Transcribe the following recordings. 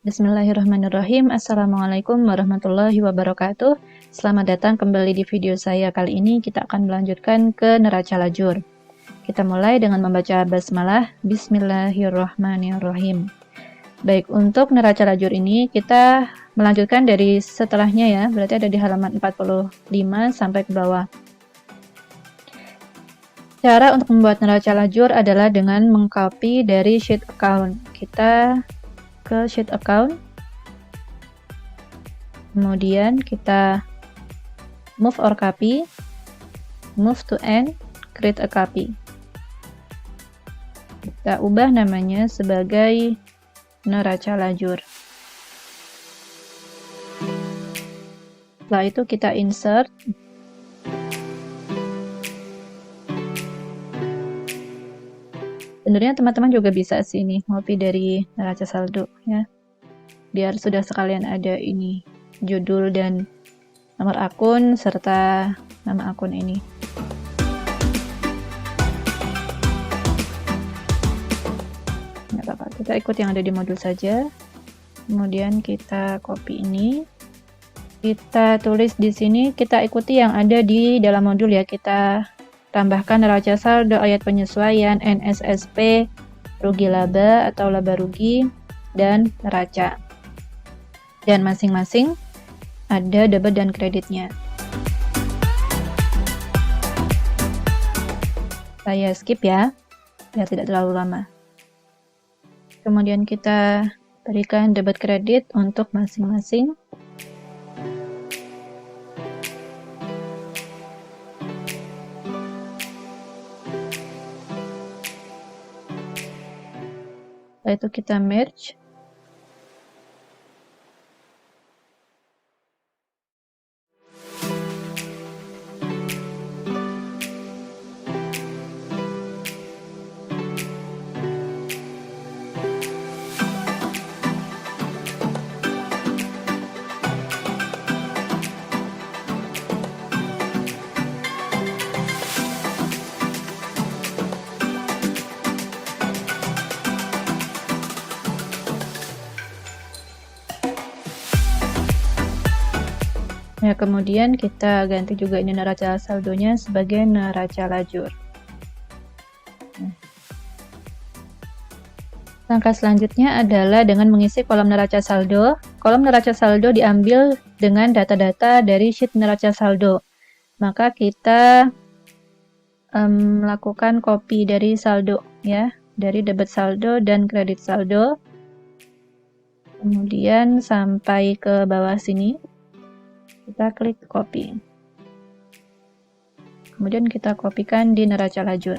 Bismillahirrahmanirrahim. Assalamualaikum warahmatullahi wabarakatuh. Selamat datang kembali di video saya. Kali ini kita akan melanjutkan ke neraca lajur. Kita mulai dengan membaca basmalah. Bismillahirrahmanirrahim. Baik, untuk neraca lajur ini kita melanjutkan dari setelahnya ya. Berarti ada di halaman 45 sampai ke bawah. Cara untuk membuat neraca lajur adalah dengan mengcopy dari sheet account. Kita ke sheet account, kemudian kita move or copy, move to end, create a copy. Kita ubah namanya sebagai neraca lajur. Setelah itu kita insert. Sebenarnya teman-teman juga bisa sih nih ngopi dari neraca saldo ya, biar sudah sekalian ada ini judul dan nomor akun serta nama akun ini. Nggak apa-apa, kita ikut yang ada di modul saja. Kemudian kita copy ini, kita tulis di sini, kita ikuti yang ada di dalam modul ya. Kita tambahkan neraca saldo, ayat penyesuaian, NSSP, rugi laba atau laba rugi, dan neraca. Dan masing-masing ada debit dan kreditnya. Saya skip ya, biar tidak terlalu lama. Kemudian kita berikan debit kredit untuk masing-masing. Setelah itu kita merge. Ya, kemudian kita ganti juga ini neraca saldonya sebagai neraca lajur. Langkah selanjutnya adalah dengan mengisi kolom neraca saldo. Kolom neraca saldo diambil dengan data-data dari sheet neraca saldo. Maka kita melakukan copy dari saldo ya, dari debit saldo dan kredit saldo. Kemudian sampai ke bawah sini. Kita klik copy. Kemudian kita kopikan di neraca lajur.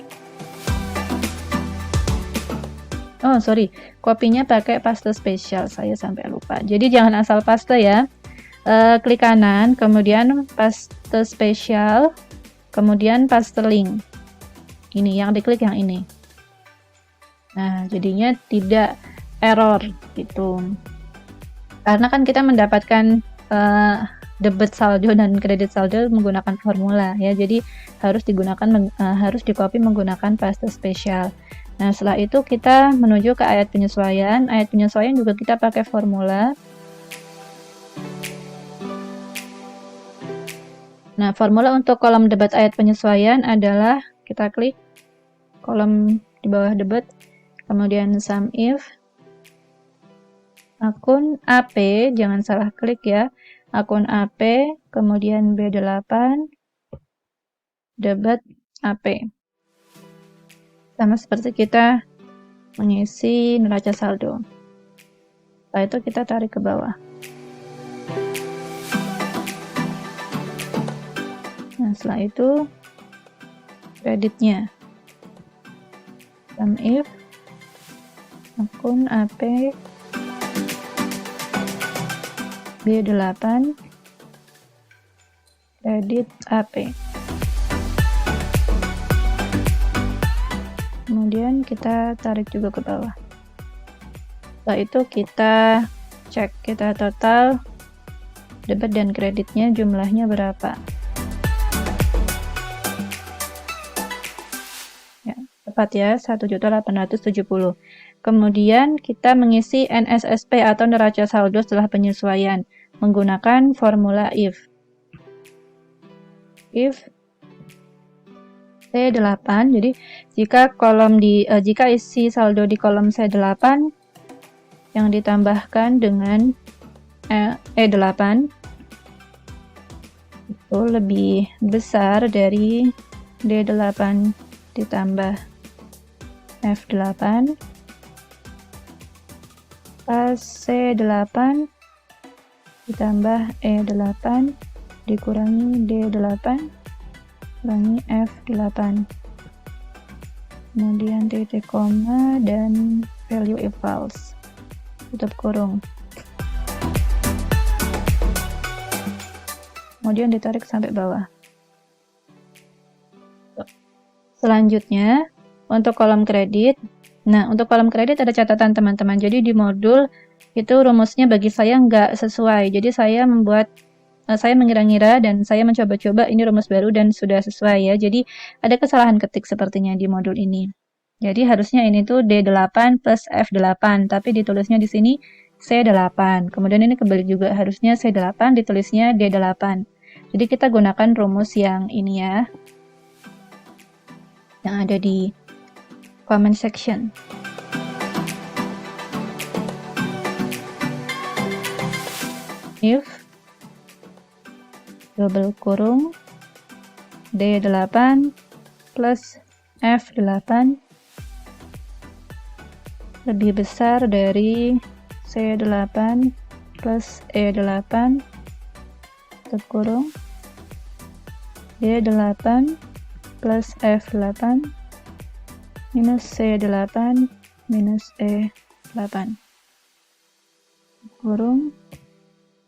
Oh, sorry. Kopinya pakai paste spesial. Saya sampai lupa. Jadi jangan asal paste ya. Klik kanan, kemudian paste spesial, kemudian paste link. Ini yang diklik yang ini. Nah, jadinya tidak error gitu. Karena kan kita mendapatkan debit saldo dan kredit saldo menggunakan formula ya, jadi harus di-copy menggunakan paste spesial. Nah, setelah itu kita menuju ke ayat penyesuaian. Ayat penyesuaian juga kita pakai formula. Nah, formula untuk kolom debit ayat penyesuaian adalah kita klik kolom di bawah debit, kemudian sum if akun AP, jangan salah klik ya, akun AP, kemudian B8, debit AP. Sama seperti kita mengisi neraca saldo. Setelah itu kita tarik ke bawah. Nah, setelah itu kreditnya. Sum if akun AP B8 kredit AP. Kemudian kita tarik juga ke bawah. Setelah itu kita cek, kita total debit dan kreditnya jumlahnya berapa. Ya, tepat ya, 1.870. Kemudian kita mengisi NSSP atau neraca saldo setelah penyesuaian menggunakan formula if. If C8, jadi jika isi saldo di kolom C8 yang ditambahkan dengan E8 itu lebih besar dari D8 ditambah F8, pas C8 ditambah E8 dikurangi D8 kurangi F8, kemudian titik koma dan value if false, tutup kurung, kemudian ditarik sampai bawah. Selanjutnya untuk kolom kredit. Nah, untuk kolom kredit ada catatan teman-teman. Jadi di modul itu rumusnya bagi saya nggak sesuai. Jadi saya mengira-ngira dan saya mencoba-coba ini rumus baru dan sudah sesuai ya. Jadi ada kesalahan ketik sepertinya di modul ini. Jadi harusnya ini tuh D8 plus F8, tapi ditulisnya di sini C8. Kemudian ini kebalik juga, harusnya C8 ditulisnya D8. Jadi kita gunakan rumus yang ini ya, yang ada di comment section. If double kurung D8 plus F8 lebih besar dari C8 plus E8 tutup kurung D8 plus F8 minus C8 minus E8 kurung,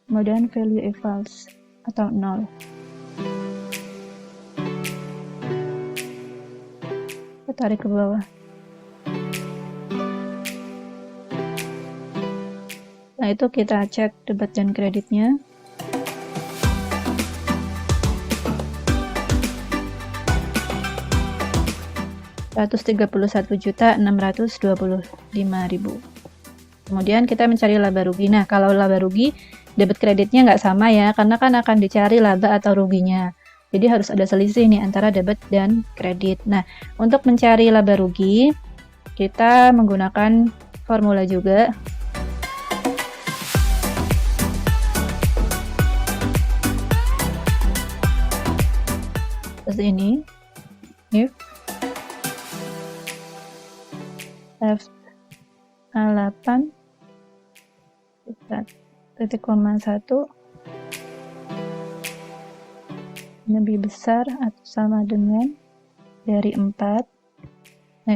kemudian value if false atau 0. Kita tarik ke bawah. Nah, itu kita cek debit dan kreditnya. Rp131.625.000. Kemudian kita mencari laba rugi. Nah, kalau laba rugi, debit kreditnya nggak sama ya, karena kan akan dicari laba atau ruginya. Jadi harus ada selisih nih antara debit dan kredit. Nah, untuk mencari laba rugi, kita menggunakan formula juga. Terus ini, if F8 titik koma 1 lebih besar atau sama dengan dari 4,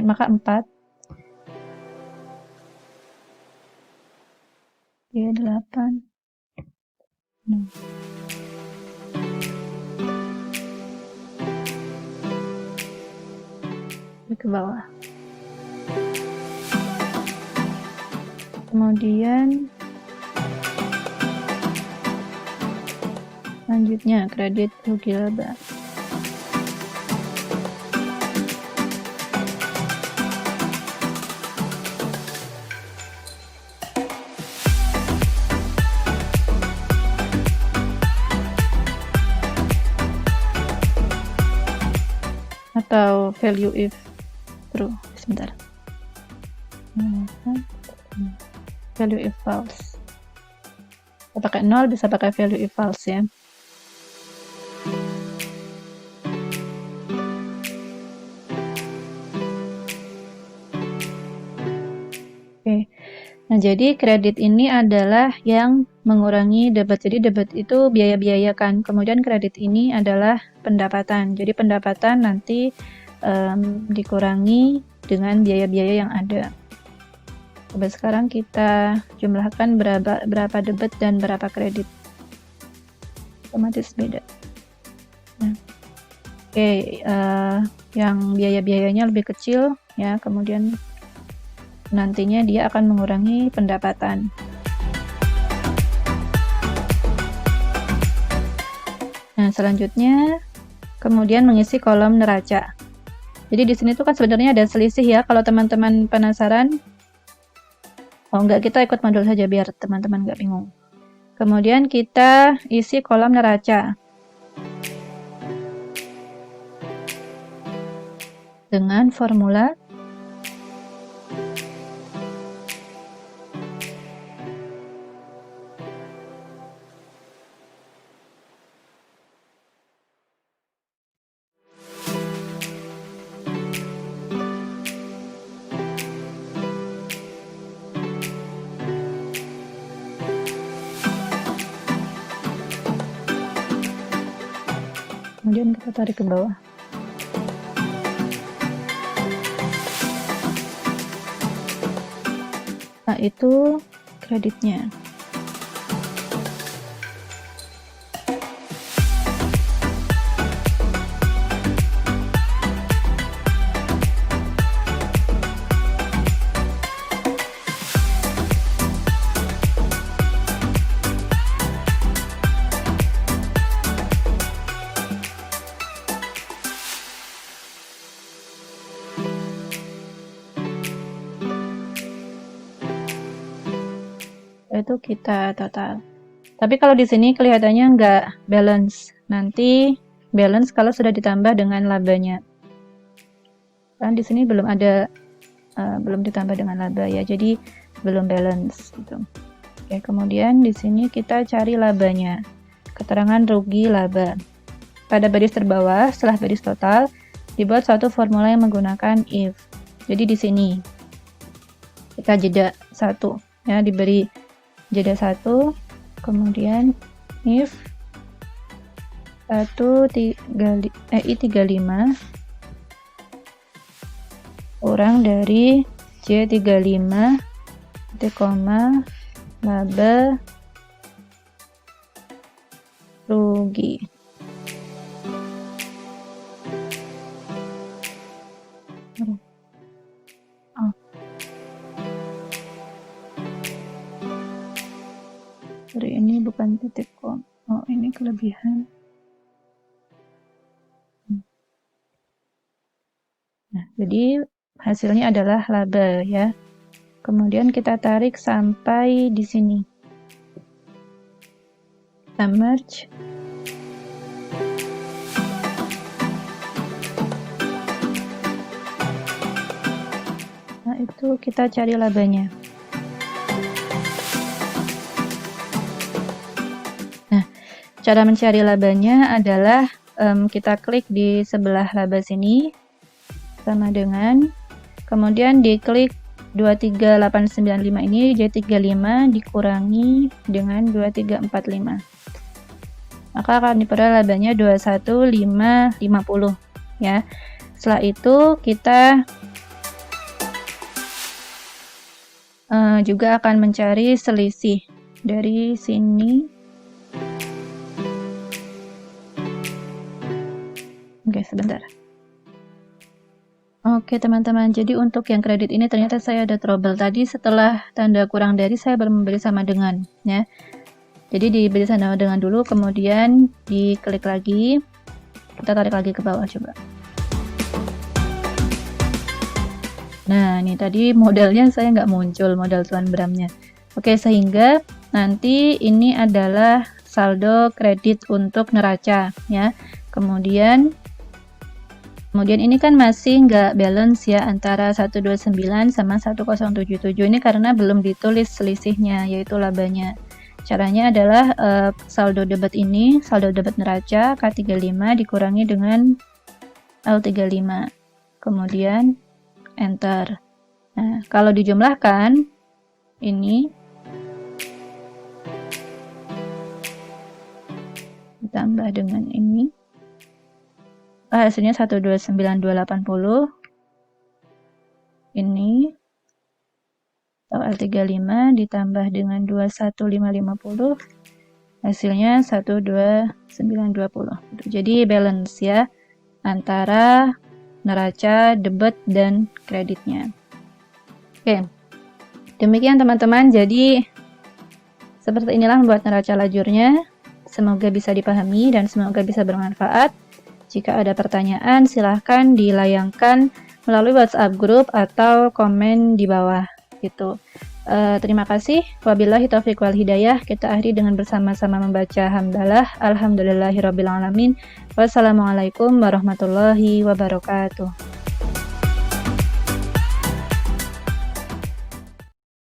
maka 4 D8 ke bawah. Kemudian selanjutnya kredit rugi laba. Atau value if true. Sebentar. Value if false. Bisa pakai 0, bisa pakai value if false ya. Oke. Nah, jadi kredit ini adalah yang mengurangi debit. Jadi debit itu biaya-biaya kan. Kemudian kredit ini adalah pendapatan. Jadi pendapatan nanti dikurangi dengan biaya-biaya yang ada. Coba sekarang kita jumlahkan berapa debit dan berapa kredit. Otomatis beda. Nah, oke, yang biaya-biayanya lebih kecil ya, kemudian nantinya dia akan mengurangi pendapatan. Nah, selanjutnya kemudian mengisi kolom neraca. Jadi di sini tuh kan sebenarnya ada selisih ya. Kalau teman-teman penasaran, Oh enggak, kita ikut modul saja biar teman-teman nggak bingung. Kemudian kita isi kolom neraca dengan formula kemudian kita tarik ke bawah. Nah, itu kreditnya. Itu kita total. Tapi kalau di sini kelihatannya nggak balance. Nanti balance kalau sudah ditambah dengan labanya. Kan di sini belum ada, belum ditambah dengan laba ya. Jadi belum balance gitu. Oke, kemudian di sini kita cari labanya. Keterangan rugi laba. Pada baris terbawah setelah baris total dibuat suatu formula yang menggunakan if. Jadi di sini kita jeda 1 ya, diberi jeda 1, kemudian if I35 kurang dari J35 titik koma laba rugi. Sorry, ini bukan titik koma. Oh, ini kelebihan. Nah, jadi hasilnya adalah laba ya. Kemudian kita tarik sampai di sini. Kita merge. Nah, itu kita cari labanya. Cara mencari labanya adalah kita klik di sebelah laba sini sama dengan, kemudian diklik 23895 ini J35 dikurangi dengan 2345, maka akan diperoleh labanya 21550 ya. Setelah itu kita juga akan mencari selisih dari sini. Oke, sebentar. Oke, teman-teman. Jadi untuk yang kredit ini ternyata saya ada trouble. Tadi setelah tanda kurang dari saya baru memberi sama dengan ya. Jadi diberi sama dengan dulu, kemudian diklik lagi. Kita tarik lagi ke bawah coba. Nah, ini tadi modelnya saya nggak muncul, modal Tuan Bramnya. Oke, sehingga nanti ini adalah saldo kredit untuk neraca ya. Kemudian ini kan masih nggak balance ya antara 129 sama 1077 ini karena belum ditulis selisihnya yaitu labanya. Caranya adalah saldo debit ini, saldo debit neraca K35 dikurangi dengan L35. Kemudian enter. Nah, kalau dijumlahkan ini ditambah dengan ini, hasilnya 129280 ini atau L35 ditambah dengan 21550 hasilnya 12920. Jadi balance ya antara neraca, debit dan kreditnya. Oke. Demikian teman-teman. Jadi seperti inilah membuat neraca lajurnya. Semoga bisa dipahami dan semoga bisa bermanfaat. Jika ada pertanyaan, silahkan dilayangkan melalui WhatsApp grup atau komen di bawah gitu. Terima kasih. Wabillahi taufiq wal hidayah. Kita akhiri dengan bersama-sama membaca hamdalah. Alhamdulillahirabbil alamin. Wassalamualaikum warahmatullahi wabarakatuh.